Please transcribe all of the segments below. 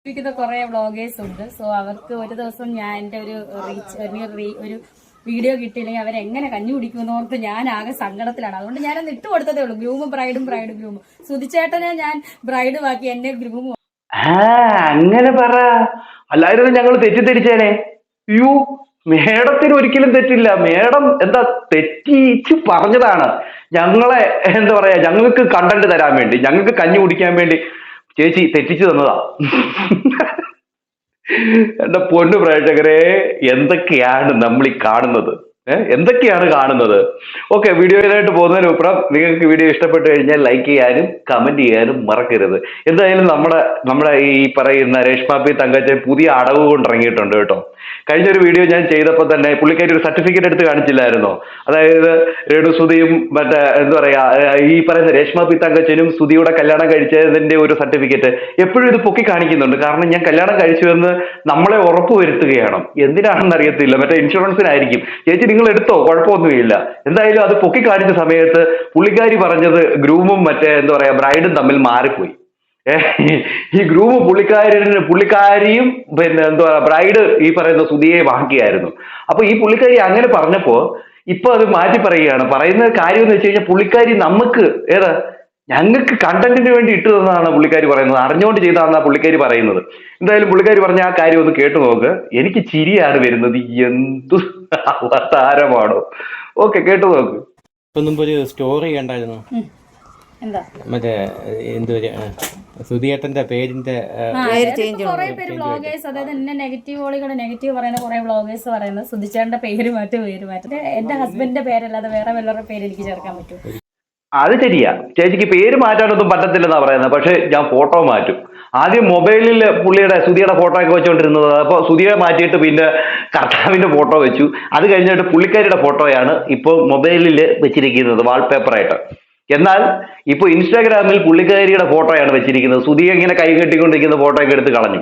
കുറെ വ്ളോഗേഴ്സ് ഉണ്ട്. സോ അവർക്ക് ഒരു ദിവസം ഞാൻ എന്റെ ഒരു ഒരു വീഡിയോ കിട്ടിയില്ലെങ്കിൽ അവരെങ്ങനെ കഞ്ഞി കുടിക്കുമെന്ന് ഓർത്ത് ഞാൻ ആകെ സങ്കടത്തിലാണ്. അതുകൊണ്ട് ഞാനൊന്ന് ഇട്ട് കൊടുത്തതേ ഉള്ളൂ. ഗ്രൂമും ഗ്രൂമും സുധിച്ചേട്ടനെ ഞാൻ ബ്രൈഡും ആക്കി എന്നെ ഗ്രൂമും. അങ്ങനെ പറ, അല്ലായിരുന്നു ഞങ്ങൾ തെറ്റിദ്ധരിച്ചേനെ. യു മേഡത്തിന് ഒരിക്കലും തെറ്റില്ല. മേഡം എന്താ തെറ്റിച്ച് പറഞ്ഞതാണ്. ഞങ്ങളെ എന്താ പറയാ, ഞങ്ങൾക്ക് കണ്ടന്റ് തരാൻ വേണ്ടി, ഞങ്ങൾക്ക് കഞ്ഞി കുടിക്കാൻ വേണ്ടി ചേച്ചി തെറ്റിച്ചു തന്നതാ. എന്റെ പൊന്നു പ്രേക്ഷകരെ, എന്തൊക്കെയാണ് നമ്മൾ ഈ കാണുന്നത്? എന്തൊക്കെയാണ് കാണുന്നത്? ഓക്കെ, വീഡിയോയിലായിട്ട് പോകുന്നതിന് അപ്പുറം നിങ്ങൾക്ക് വീഡിയോ ഇഷ്ടപ്പെട്ടു കഴിഞ്ഞാൽ ലൈക്ക് ചെയ്യാനും കമന്റ് ചെയ്യാനും മറക്കരുത്. എന്തായാലും നമ്മുടെ ഈ പറയുന്ന രേഷ്മ പി തങ്കച്ചൻ പുതിയ അടവ് കൊണ്ട് ഇറങ്ങിയിട്ടുണ്ട് കേട്ടോ. കഴിഞ്ഞൊരു വീഡിയോ ഞാൻ ചെയ്തപ്പോൾ തന്നെ പുള്ളിക്കാരി ഒരു സർട്ടിഫിക്കറ്റ് എടുത്ത് കാണിച്ചില്ലായിരുന്നോ? അതായത് രേണുസുതിയും മറ്റേ എന്താ പറയാ, ഈ പറയുന്ന രേഷ്മ പി തങ്കച്ചനും സുധിയുടെ കല്യാണം കഴിച്ചതിന്റെ ഒരു സർട്ടിഫിക്കറ്റ് എപ്പോഴും ഇത് പൊക്കി കാണിക്കുന്നുണ്ട്. കാരണം ഞാൻ കല്യാണം കഴിച്ചു എന്ന് നമ്മളെ ഉറപ്പുവരുത്തുകയാണ്. എന്തിനാണെന്ന് അറിയത്തില്ല, മറ്റേ ഇൻഷുറൻസിനായിരിക്കും. ചേച്ചി നിങ്ങൾ എടുത്തോ, കുഴപ്പമൊന്നുമില്ല. എന്തായാലും അത് പൊക്കി കാണിച്ച സമയത്ത് പുള്ളിക്കാരി പറഞ്ഞത് ഗ്രൂമും മറ്റേ എന്താ പറയാ ബ്രൈഡും തമ്മിൽ മാറിപ്പോയി. ഈ ഗ്രൂമ് പുള്ളിക്കാരിയും പിന്നെ എന്തുവാ ബ്രൈഡ് ഈ പറയുന്ന സുധിയെ ബാക്കിയായിരുന്നു. അപ്പൊ ഈ പുള്ളിക്കാരി അങ്ങനെ പറഞ്ഞപ്പോ ഇപ്പൊ അത് മാറ്റി പറയുകയാണ്. പറയുന്ന കാര്യം എന്ന് വെച്ച് കഴിഞ്ഞാൽ പുള്ളിക്കാരി നമുക്ക് ഞങ്ങൾക്ക് കണ്ടന്റിന് വേണ്ടി ഇട്ടു തന്നതാണ് പുള്ളിക്കാരി പറയുന്നത്. അറിഞ്ഞുകൊണ്ട് ചെയ്താണെന്നാ പുള്ളിക്കാരി പറയുന്നത്. എന്തായാലും പുള്ളിക്കാരി പറഞ്ഞ ആ കാര്യം ഒന്ന് കേട്ടു നോക്ക്. എനിക്ക് ചിരിയാണ് വരുന്നത്. എന്തു അവതാരമാണോ? ഓക്കെ, കേട്ടു നോക്ക്. മുമ്പ് ഒരു സ്റ്റോറി കണ്ടായിരുന്നു. മറ്റേ സുധിയേട്ടന്റെ പേരിന്റെ കുറെ പേര് വ്ളോഗേഴ്സ്, അതായത് എന്നെ നെഗറ്റീവ് പറയുന്ന കുറെ വ്ളോഗേഴ്സ് പറയുന്നത് സുധിച്ചേട്ടന്റെ പേര് മാറ്റും. എന്റെ ഹസ്ബൻഡിന്റെ പേരല്ലാതെ വേറെ വല്ലവരുടെ പേര് എനിക്ക് ചേർക്കാൻ പറ്റും. അത് ശരിയാ, ചേച്ചിക്ക് പേര് മാറ്റാനൊന്നും പറ്റത്തില്ലെന്നാ പറയുന്നത്. പക്ഷെ ഞാൻ ഫോട്ടോ മാറ്റും. ആദ്യം മൊബൈലിൽ സുധിയുടെ ഫോട്ടോ ഒക്കെ വെച്ചുകൊണ്ടിരുന്നത്. അപ്പൊ സുധിയെ മാറ്റിയിട്ട് പിന്നെ കർത്താവിന്റെ ഫോട്ടോ വെച്ചു. അത് കഴിഞ്ഞിട്ട് പുള്ളിക്കാരിയുടെ ഫോട്ടോയാണ് ഇപ്പോൾ മൊബൈലിൽ വെച്ചിരിക്കുന്നത് വാൾപേപ്പറായിട്ട്. എന്നാൽ ഇപ്പൊ ഇൻസ്റ്റാഗ്രാമിൽ പുള്ളിക്കാരിയുടെ ഫോട്ടോയാണ് വെച്ചിരിക്കുന്നത്. സുധിയെ ഇങ്ങനെ കൈ കെട്ടിക്കൊണ്ടിരിക്കുന്ന ഫോട്ടോ ഒക്കെ എടുത്ത് കളഞ്ഞു.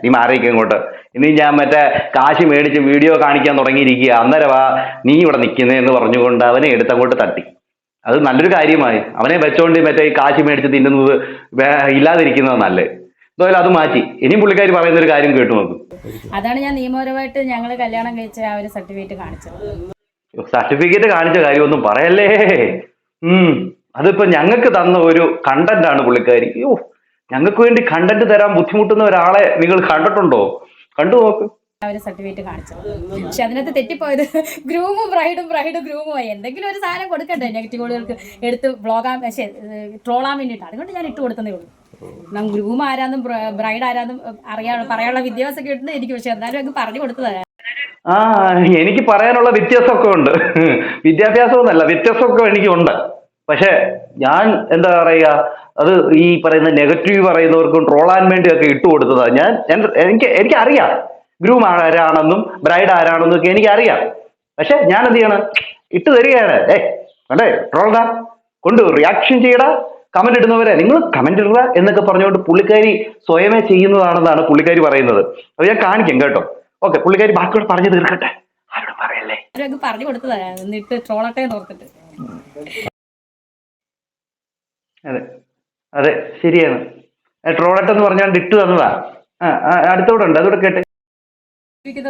നീ മാറിയിരിക്കും ഇങ്ങോട്ട്. ഇനി ഞാൻ മറ്റേ കാശ് മേടിച്ച് വീഡിയോ കാണിക്കാൻ തുടങ്ങിയിരിക്കുക, അന്നേരവാ നീ ഇവിടെ നിൽക്കുന്നതെന്ന് പറഞ്ഞുകൊണ്ട് അവനെ എടുത്തങ്ങോട്ട് തട്ടി. അത് നല്ലൊരു കാര്യമായി. അവനെ വെച്ചോണ്ട് മറ്റേ ഈ കാശ് മേടിച്ച് തിന്നുന്നത് ഇല്ലാതിരിക്കുന്നത് നല്ലത്. എന്തായാലും അത് മാറ്റി. ഇനിയും പുള്ളിക്കാരി പറയുന്ന ഒരു കാര്യം കേട്ടു നോക്കും. അതാണ് ഞാൻ നിയമപരമായിട്ട് ഞങ്ങൾ കല്യാണം കഴിച്ച ആ ഒരു സർട്ടിഫിക്കറ്റ് കാണിച്ചത്. സർട്ടിഫിക്കറ്റ് കാണിച്ച കാര്യമൊന്നും പറയല്ലേ. അതിപ്പോ ഞങ്ങൾക്ക് തന്ന ഒരു കണ്ടന്റ് ആണ് പുള്ളിക്കാരി. ഞങ്ങൾക്ക് വേണ്ടി കണ്ടന്റ് തരാൻ ബുദ്ധിമുട്ടുന്ന ഒരാളെ നിങ്ങൾ കണ്ടിട്ടുണ്ടോ? കണ്ടു നോക്ക്. സർട്ടിഫിക്കറ്റ് കാണിച്ചത്. പക്ഷെ അതിനകത്ത് തെറ്റിപ്പോയത് ഗ്രൂമും ഗ്രൂമുമായി എന്തെങ്കിലും ഒരു സാധനം കൊടുക്കണ്ടേ നെഗറ്റീവുകൾക്ക് എടുത്ത് ട്രോളാൻ വേണ്ടിയിട്ട്. അതുകൊണ്ട് ഞാൻ ഇട്ട് കൊടുത്തതേ ഉള്ളൂ. ഗ്രൂം ആരാന്നും ബ്രൈഡ് ആരാന്നും പറയാനുള്ള വിദ്യാഭ്യാസമൊക്കെ ഉണ്ട് എനിക്ക്. പക്ഷെ എന്നാലും അങ്ങ് പറഞ്ഞു കൊടുത്തതാണ്. എനിക്ക് പറയാനുള്ള വ്യത്യാസമൊക്കെ ഉണ്ട്. വിദ്യാഭ്യാസമൊന്നുമല്ല, വ്യത്യാസമൊക്കെ എനിക്കുണ്ട്. പക്ഷെ ഞാൻ എന്താ പറയുക, അത് ഈ പറയുന്ന നെഗറ്റീവ് പറയുന്നവർക്കും ട്രോളാൻ വേണ്ടിയൊക്കെ ഇട്ട് കൊടുത്തതാണ്. എനിക്കറിയാം ഗ്രൂം ആരാണെന്നും ബ്രൈഡ് ആരാണെന്നും ഒക്കെ എനിക്കറിയാം. പക്ഷെ ഞാൻ എന്ത് ചെയ്യണം, ഇട്ട് തരികയാണ്. അല്ലേ ട്രോൾഡാ, കൊണ്ട് റിയാക്ഷൻ ചെയ്യടാ, കമന്റ് ഇടുന്നവരെ നിങ്ങൾ കമന്റ് ഇടുക എന്നൊക്കെ പറഞ്ഞുകൊണ്ട് പുള്ളിക്കാരി സ്വയമേ ചെയ്യുന്നതാണെന്നാണ് പുള്ളിക്കാരി പറയുന്നത്. അത് ഞാൻ കാണിക്കാം കേട്ടോ. ഓക്കെ, പുള്ളിക്കാരി ബാക്കിയോട് പറഞ്ഞു തീർക്കട്ടെ, ആരോട് പറയല്ലേ. പറഞ്ഞു കൊടുത്തതാണ് എന്നിട്ട് ട്രോളട്ടെ ഓർത്തിട്ട്. അതെ ശരിയാണ്. ട്രോളട്ട് എന്ന് പറഞ്ഞാൽ ഇട്ട് തന്നതാ. അടുത്തോടെ ഉണ്ട്, അതോടെ കേട്ടെ.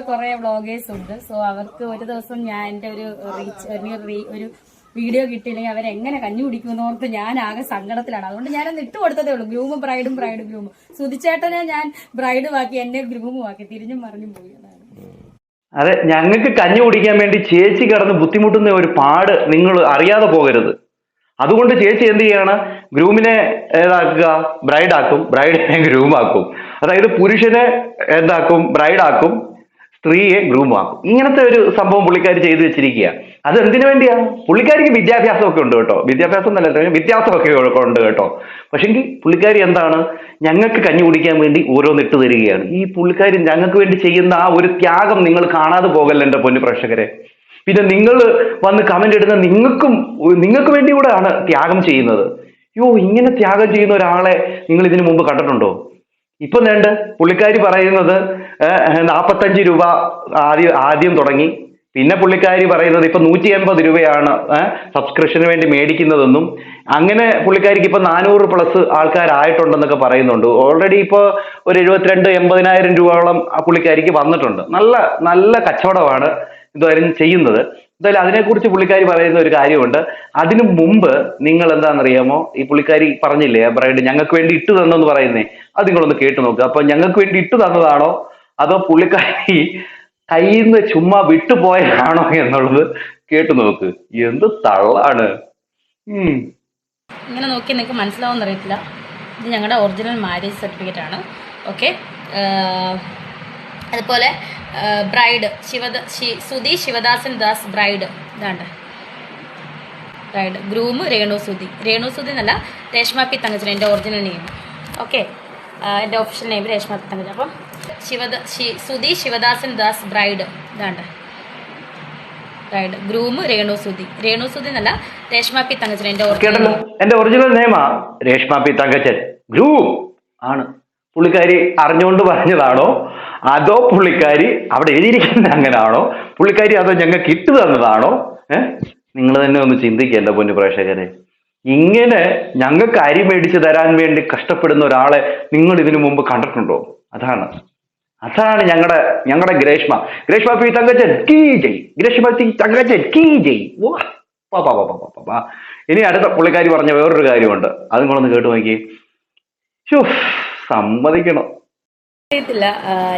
കുറെ വ്ളോഗേഴ്സ് ഉണ്ട്. സോ അവർക്ക് ഒരു ദിവസം ഞാൻ എന്റെ ഒരു വീഡിയോ കിട്ടിയില്ലെങ്കിൽ അവരെങ്ങനെ കഞ്ഞി കുടിക്കുമെന്ന് ഓർത്ത് ഞാൻ ആകെ സങ്കടത്തിലാണ്. അതുകൊണ്ട് ഞാനൊന്ന് ഇട്ട് കൊടുത്തതേ ഉള്ളൂ. ഗ്രൂമും ഗ്രൂമും സുധിച്ചേട്ടനെ ഞാൻ ബ്രൈഡും ആക്കി എന്നെ ഗ്രൂമും ആക്കി. തിരിഞ്ഞും മറിഞ്ഞും പോയി. അതെ, ഞങ്ങൾക്ക് കഞ്ഞി കുടിക്കാൻ വേണ്ടി ചേച്ചി കിടന്ന് ബുദ്ധിമുട്ടുന്ന ഒരു പാട് നിങ്ങൾ അറിയാതെ പോകരുത്. അതുകൊണ്ട് ചേച്ചി എന്ത് ചെയ്യാണ്, ഗ്രൂമിനെ ഏതാക്കുക, ബ്രൈഡാക്കും, ബ്രൈഡിനെ ഗ്രൂമാക്കും. അതായത് പുരുഷനെ എന്താക്കും, ബ്രൈഡാക്കും, സ്ത്രീയെ ഗ്രൂമാക്കും. ഇങ്ങനത്തെ ഒരു സംഭവം പുള്ളിക്കാരി ചെയ്തു വെച്ചിരിക്കുക. അത് എന്തിനു വേണ്ടിയാ? പുള്ളിക്കാരിക്ക് വിദ്യാഭ്യാസമൊക്കെ ഉണ്ട് കേട്ടോ. വിദ്യാഭ്യാസം എന്നല്ല, വ്യത്യാസമൊക്കെ ഉണ്ട് കേട്ടോ. പക്ഷെങ്കിൽ പുള്ളിക്കാരി എന്താണ്, ഞങ്ങൾക്ക് കഞ്ഞി കുടിക്കാൻ വേണ്ടി ഓരോന്നിട്ട് തരികയാണ്. ഈ പുള്ളിക്കാരി ഞങ്ങൾക്ക് വേണ്ടി ചെയ്യുന്ന ആ ഒരു ത്യാഗം നിങ്ങൾ കാണാതെ പോകല്ല എൻ്റെ പൊന്നു പ്രേക്ഷകരെ. പിന്നെ നിങ്ങൾ വന്ന് കമന്റ് ഇടുന്ന നിങ്ങൾക്ക് വേണ്ടി കൂടെ ആണ് ത്യാഗം ചെയ്യുന്നത്. ഇങ്ങനെ ത്യാഗം ചെയ്യുന്ന ഒരാളെ നിങ്ങൾ ഇതിനു മുമ്പ് കണ്ടിട്ടുണ്ടോ? ഇപ്പൊ പുള്ളിക്കാരി പറയുന്നത് 45 രൂപ ആദ്യം തുടങ്ങി, പിന്നെ പുള്ളിക്കാരി പറയുന്നത് ഇപ്പൊ 180 രൂപയാണ് സബ്സ്ക്രിപ്ഷന് വേണ്ടി മേടിക്കുന്നതെന്നും, അങ്ങനെ പുള്ളിക്കാരിക്ക് ഇപ്പൊ 400+ ആൾക്കാരായിട്ടുണ്ടെന്നൊക്കെ പറയുന്നുണ്ട്. ഓൾറെഡി ഇപ്പൊ ഒരു 72-80,000 രൂപയോളം ആ പുള്ളിക്കാരിക്ക് വന്നിട്ടുണ്ട്. നല്ല നല്ല കച്ചവടമാണ് ഇതുവരും ചെയ്യുന്നത്. എന്തായാലും അതിനെക്കുറിച്ച് പുള്ളിക്കാരി പറയുന്ന ഒരു കാര്യമുണ്ട്. അതിനു മുമ്പ് നിങ്ങൾ എന്താണെന്നറിയാമോ, ഈ പുള്ളിക്കാരി പറഞ്ഞില്ലേ ബ്രൈഡ് ഞങ്ങൾക്ക് വേണ്ടി ഇട്ട് തന്നെന്ന് പറയുന്നേ, അത് നിങ്ങളൊന്ന് കേട്ടു നോക്കുക. അപ്പൊ ഞങ്ങൾക്ക് വേണ്ടി ഇട്ട് തന്നതാണോ അതോ പുള്ളിക്കാരി കയ്യിൽ നിന്ന് ചുമ്മാ വിട്ടുപോയതാണോ എന്നുള്ളത് കേട്ടു നോക്ക്. എന്ത് തള്ളാണ്. ഇങ്ങനെ നോക്കി നിങ്ങൾക്ക് മനസ്സിലാവുമെന്ന് അറിയത്തില്ല. ഇത് ഞങ്ങളുടെ ഒറിജിനൽ മാരേജ് സർട്ടിഫിക്കറ്റ് ആണ്. ഓക്കെ. അതുപോലെ ബ്രൈഡ് സുധി ശിവദാസൻ ദാസ് ബ്രൈഡ്, ഇതാണ്ട് ബ്രൈഡ്. ഗ്രൂം രേണു സുധി എന്നല്ല, രേഷ്മ പി തങ്കച്ചൻ എൻ്റെ ഒറിജിനൽ നെയിം. ഓക്കെ, എൻ്റെ official name Reshma P Thankachan. അപ്പം സുധി ശിവദാസൻ ദാസ് ബ്രൈഡ്, ഇതാണ്ട് ബ്രൈഡ്. ഗ്രൂം രേണു സുധി എന്നല്ല, രേഷ്മ പി തങ്കച്ചൻ എൻ്റെ ഒറിജിനൽ നെയിമാ രേഷ്മ പി തങ്കച്ചൻ. ഗ്രൂം ആണ്. പുള്ളിക്കാരി അറിഞ്ഞുകൊണ്ട് പറഞ്ഞതാണോ അതോ പുള്ളിക്കാരി അവിടെ എഴുതിയിരിക്കുന്ന അങ്ങനാണോ, പുള്ളിക്കാരി അതോ ഞങ്ങൾക്ക് ഇട്ട് തന്നതാണോ? നിങ്ങൾ തന്നെ ഒന്ന് ചിന്തിക്കുക എൻ്റെ പൊന്നു പ്രേക്ഷകരെ. ഇങ്ങനെ ഞങ്ങൾക്ക് അരി മേടിച്ച് തരാൻ വേണ്ടി കഷ്ടപ്പെടുന്ന ഒരാളെ നിങ്ങൾ ഇതിനു മുമ്പ് കണ്ടിട്ടുണ്ടോ? അതാണ് ഞങ്ങളുടെ ഗ്രേഷ്മ പി തങ്കച്ചൻ കീ ജയ്. ഗ്രേഷ്മ പി തങ്കച്ചൻ കീ ജയ്. ഇനി അടുത്ത പുള്ളിക്കാരി പറഞ്ഞ വേറൊരു കാര്യമുണ്ട്, അത് നിങ്ങളൊന്ന് കേട്ടു നോക്കി. സമ്മതിക്കണം. അറിയത്തില്ല.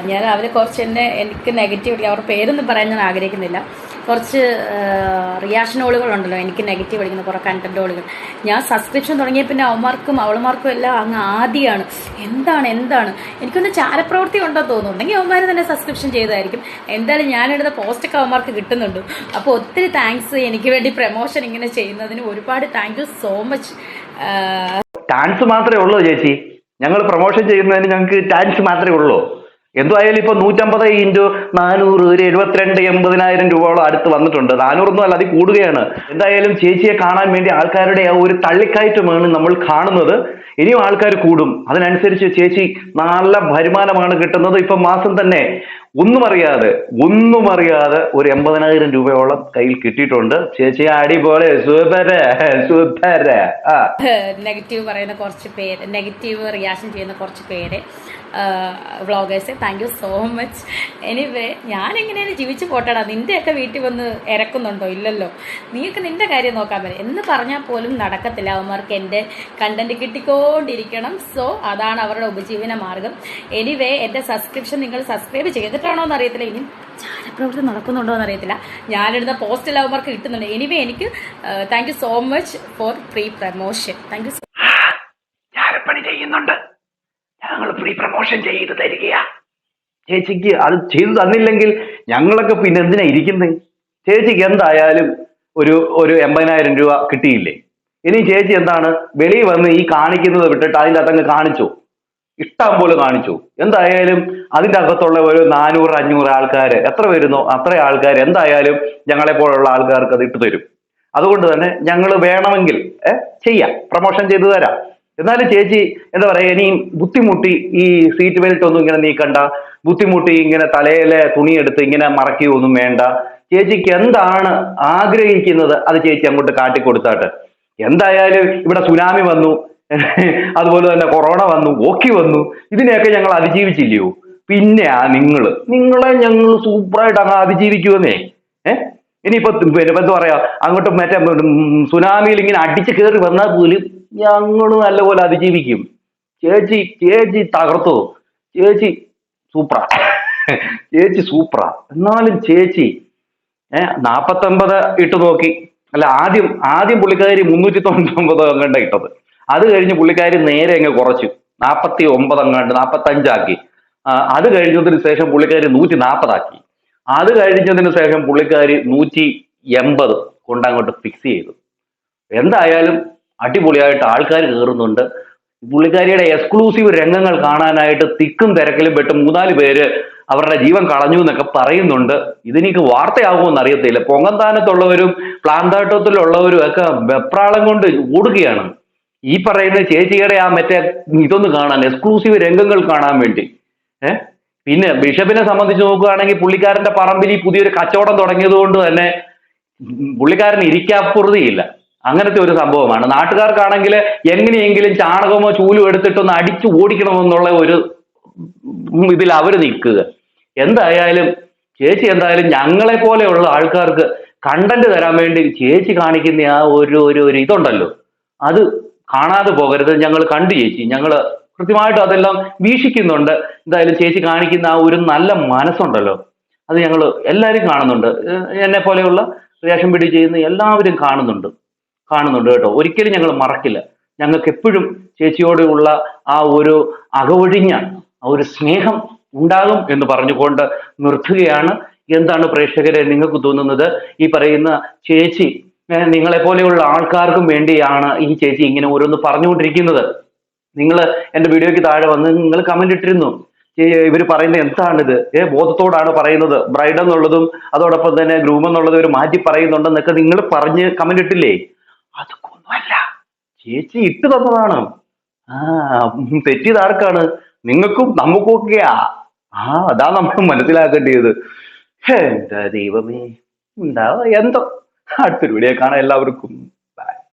ഞാൻ അവരെ കുറച്ച് എനിക്ക് നെഗറ്റീവ്, അവരുടെ പേരൊന്നും പറയാൻ ഞാൻ ആഗ്രഹിക്കുന്നില്ല. കുറച്ച് റിയാക്ഷനോളുകളുണ്ടല്ലോ എനിക്ക് നെഗറ്റീവ് അടിക്കുന്ന കുറേ കണ്ടന്റോളുകൾ. ഞാൻ സബ്സ്ക്രിപ്ഷൻ തുടങ്ങിയ പിന്നെ അവളുമാർക്കും എല്ലാം അങ്ങ് ആദ്യമാണ്. എന്താണ് എനിക്കൊന്ന് ചാരപ്രവൃത്തി ഉണ്ടോ തോന്നുന്നുണ്ടെങ്കിൽ അവന്മാർ തന്നെ സബ്സ്ക്രിപ്ഷൻ ചെയ്തായിരിക്കും. എന്തായാലും ഞാനെടുത്ത പോസ്റ്റൊക്കെ അവന്മാർക്ക് കിട്ടുന്നുണ്ട്. അപ്പോൾ ഒത്തിരി താങ്ക്സ് എനിക്ക് വേണ്ടി പ്രമോഷൻ ഇങ്ങനെ ചെയ്യുന്നതിന്. ഒരുപാട് thank you so much. Thanks മാത്രമേ ഉള്ളൂ ചേച്ചി. ഞങ്ങൾ പ്രൊമോഷൻ ചെയ്യുന്നതിന് ഞങ്ങൾക്ക് ചാൻസ് മാത്രമേ ഉള്ളൂ. എന്തായാലും ഇപ്പൊ 150 × 400 ഒരു 72-80,000 രൂപയോളം അടുത്ത് വന്നിട്ടുണ്ട്. 400 അല്ല, അതിൽ കൂടുകയാണ്. എന്തായാലും ചേച്ചിയെ കാണാൻ വേണ്ടി ആൾക്കാരുടെ ആ ഒരു തള്ളിക്കയറ്റമാണ് നമ്മൾ കാണുന്നത്. ഇനിയും ആൾക്കാർ കൂടും. അതിനനുസരിച്ച് ചേച്ചി നല്ല വരുമാനമാണ് കിട്ടുന്നത്. ഇപ്പൊ മാസം തന്നെ ഒന്നും അറിയാതെ ഒരു 80,000 രൂപയോളം കയ്യിൽ കിട്ടിയിട്ടുണ്ട്. ചേച്ചി അടിപൊളി, സൂപ്പർ. നെഗറ്റീവ് പറയുന്ന കുറച്ച് പേര്, നെഗറ്റീവ് റിയാക്ഷൻ ചെയ്യുന്ന കുറച്ച് പേര് vloggers, thank you so much. Anyway ഞാൻ എങ്ങനെയാണ് ജീവിച്ചു പോട്ടടാ. നിന്റെയൊക്കെ വീട്ടിൽ വന്ന് ഇറക്കുന്നുണ്ടോ? ഇല്ലല്ലോ. നീയൊക്കെ നിന്റെ കാര്യം നോക്കാൻ പറ്റും എന്ന് പറഞ്ഞാൽ പോലും നടക്കത്തില്ല. അവന്മാർക്ക് എൻ്റെ കണ്ടന്റ് കിട്ടിക്കൊണ്ടിരിക്കണം. സോ അതാണ് അവരുടെ ഉപജീവന മാർഗം. എനിവേ എൻ്റെ സബ്സ്ക്രിപ്ഷൻ നിങ്ങൾ സബ്സ്ക്രൈബ് ചെയ്തിട്ടാണോ എന്ന് അറിയത്തില്ല, ഇനി ചാരപ്രവൃത്തി നടക്കുന്നുണ്ടോ എന്ന് അറിയത്തില്ല. ഞാനിടുന്ന പോസ്റ്റിൽ അവന്മാർക്ക് കിട്ടുന്നുണ്ട്. എനിവേ എനിക്ക് thank you so much for free promotion. Thank you. ചാരപ്പണി ചെയ്യുന്നുണ്ട്, ഞങ്ങൾ ഫ്രീ പ്രമോഷൻ ചെയ്ത് തരികയാ. ചേച്ചിക്ക് അത് ചെയ്തു തന്നില്ലെങ്കിൽ ഞങ്ങളൊക്കെ പിന്നെ എന്തിനാ ഇരിക്കുന്നത്? ചേച്ചിക്ക് എന്തായാലും ഒരു 80,000 രൂപ കിട്ടിയില്ലേ? ഇനി ചേച്ചി എന്താണ് വെളിയിൽ വന്ന് ഈ കാണിക്കുന്നത് വിട്ടിട്ട് അതിൻ്റെ അകത്തങ്ങ് കാണിച്ചു, ഇഷ്ടം പോലെ കാണിച്ചു. എന്തായാലും അതിൻ്റെ അകത്തുള്ള ഒരു 400-500 ആൾക്കാർ എത്ര വരുന്നോ അത്ര ആൾക്കാർ എന്തായാലും ഞങ്ങളെ പോലുള്ള ആൾക്കാർക്ക് അത് ഇട്ടു തരും. അതുകൊണ്ട് തന്നെ ഞങ്ങൾ വേണമെങ്കിൽ ചെയ്യാം, പ്രമോഷൻ ചെയ്തു തരാം. എന്നാലും ചേച്ചി എന്താ പറയാ, ഇനിയും ബുദ്ധിമുട്ടി ഈ സീറ്റ് ബെൽറ്റ് ഒന്നും ഇങ്ങനെ നീക്കണ്ട, ബുദ്ധിമുട്ടി ഇങ്ങനെ തലയിലെ തുണിയെടുത്ത് ഇങ്ങനെ മറക്കുകയൊന്നും വേണ്ട. ചേച്ചിക്ക് എന്താണ് ആഗ്രഹിക്കുന്നത് അത് ചേച്ചി അങ്ങോട്ട് കാട്ടിക്കൊടുത്താട്ട്. എന്തായാലും ഇവിടെ സുനാമി വന്നു, അതുപോലെ തന്നെ കൊറോണ വന്നു, ഓക്കി വന്നു, ഇതിനെയൊക്കെ ഞങ്ങൾ അതിജീവിച്ചില്ലയോ? പിന്നെ നിങ്ങളെ ഞങ്ങൾ സൂപ്പറായിട്ട് അങ്ങ് അതിജീവിക്കുമെന്നേ. ഇനിയിപ്പോ എന്താ പറയാ, അങ്ങോട്ട് മറ്റേ സുനാമിയിൽ ഇങ്ങനെ അടിച്ചു കയറി വന്നാൽ പോലും ഞങ്ങൾ നല്ലപോലെ അതിജീവിക്കും. ചേച്ചി തകർത്തോ? ചേച്ചി സൂപ്പറാ. എന്നാലും ചേച്ചി 49 ഇട്ട് നോക്കി. അല്ല, ആദ്യം പുള്ളിക്കാരി 399 അങ്ങാണ്ട് ഇട്ടത്. അത് കഴിഞ്ഞ് പുള്ളിക്കാരി നേരെ അങ്ങ് കുറച്ചു 49 അങ്ങാണ്ട് 45 ആക്കി. അത് കഴിഞ്ഞതിന് ശേഷം പുള്ളിക്കാരി 140 ആക്കി. അത് കഴിഞ്ഞതിന് ശേഷം പുള്ളിക്കാരി 180 കൊണ്ടങ്ങോട്ട് ഫിക്സ് ചെയ്തു. എന്തായാലും അടിപൊളിയായിട്ട് ആൾക്കാർ കയറുന്നുണ്ട്. പുള്ളിക്കാരിയുടെ എക്സ്ക്ലൂസീവ് രംഗങ്ങൾ കാണാനായിട്ട് തിക്കും തിരക്കിലും പെട്ട് 3-4 പേര് അവരുടെ ജീവൻ കളഞ്ഞു എന്നൊക്കെ പറയുന്നുണ്ട്. ഇതിനേക്ക് വാർത്തയാകുമെന്ന് അറിയത്തില്ല. പൊങ്ങന്താനത്തുള്ളവരും പ്ലാന്താട്ടത്തിലുള്ളവരും ഒക്കെ വെപ്രാളം കൊണ്ട് ഓടുകയാണ് ഈ പറയുന്ന ചേച്ചിയുടെ ആ മറ്റേ ഇതൊന്ന് കാണാൻ, എക്സ്ക്ലൂസീവ് രംഗങ്ങൾ കാണാൻ വേണ്ടി. പിന്നെ ബിഷപ്പിനെ സംബന്ധിച്ച് നോക്കുകയാണെങ്കിൽ പുള്ളിക്കാരന്റെ പറമ്പിൽ ഈ പുതിയൊരു കച്ചവടം തുടങ്ങിയത് കൊണ്ട് തന്നെ പുള്ളിക്കാരന് ഇരിക്കാപ്പുറതിയില്ല. അങ്ങനത്തെ ഒരു സംഭവമാണ്. നാട്ടുകാർക്കാണെങ്കിൽ എങ്ങനെയെങ്കിലും ചാണകമോ ചൂലും എടുത്തിട്ടൊന്ന് അടിച്ചു ഓടിക്കണമെന്നുള്ള ഒരു ഇതിൽ അവർ നിൽക്കുക. എന്തായാലും ചേച്ചി എന്തായാലും ഞങ്ങളെ പോലെയുള്ള ആൾക്കാർക്ക് കണ്ടന്റ് തരാൻ വേണ്ടി ചേച്ചി കാണിക്കുന്ന ആ ഒരു ഇതുണ്ടല്ലോ, അത് കാണാതെ പോകരുത്. ഞങ്ങൾ കണ്ടു ചേച്ചി, ഞങ്ങൾ കൃത്യമായിട്ട് അതെല്ലാം വീക്ഷിക്കുന്നുണ്ട്. എന്തായാലും ചേച്ചി കാണിക്കുന്ന ആ ഒരു നല്ല മനസ്സുണ്ടല്ലോ, അത് ഞങ്ങൾ എല്ലാവരും കാണുന്നുണ്ട്. എന്നെ പോലെയുള്ള റിയാക്ഷൻ വീഡിയോ ചെയ്യുന്ന എല്ലാവരും കാണുന്നുണ്ട് കേട്ടോ. ഒരിക്കലും ഞങ്ങൾ മറക്കില്ല. ഞങ്ങൾക്ക് എപ്പോഴും ചേച്ചിയോടുള്ള ആ ഒരു അകവൊഴിഞ്ഞ ആ ഒരു സ്നേഹം ഉണ്ടാകും എന്ന് പറഞ്ഞുകൊണ്ട് നിർത്തുകയാണ്. എന്താണ് പ്രേക്ഷകരെ നിങ്ങൾക്ക് തോന്നുന്നത്? ഈ പറയുന്ന ചേച്ചി നിങ്ങളെ പോലെയുള്ള ആൾക്കാർക്കും വേണ്ടിയാണ് ഈ ചേച്ചി ഇങ്ങനെ ഓരോന്ന് പറഞ്ഞുകൊണ്ടിരിക്കുന്നത്. നിങ്ങൾ എൻ്റെ വീഡിയോയ്ക്ക് താഴെ വന്ന് നിങ്ങൾ കമന്റ് ഇട്ടിരുന്നു, ഇവർ പറയുന്നത് എന്താണിത്, ബോധത്തോടാണ് പറയുന്നത്, ബ്രൈഡ് എന്നുള്ളതും അതോടൊപ്പം തന്നെ ഗ്രൂം എന്നുള്ളതും ഒരു മാറ്റി പറയുന്നുണ്ടെന്നൊക്കെ നിങ്ങൾ പറഞ്ഞ് കമന്റ് ഇട്ടില്ലേ? അതൊക്കെ ഒന്നുമല്ല, ചേച്ചി ഇട്ട് തന്നതാണ്. തെറ്റിയതാർക്കാണ്? നിങ്ങൾക്കും നമുക്കും ഒക്കെയാ. അതാ നമ്മൾ മനസ്സിലാക്കേണ്ടത്. എന്താ ദൈവമേ, ഉണ്ടാവുക എന്തോ. അടുത്തൊരു വീഡിയോ കാണാം എല്ലാവർക്കും.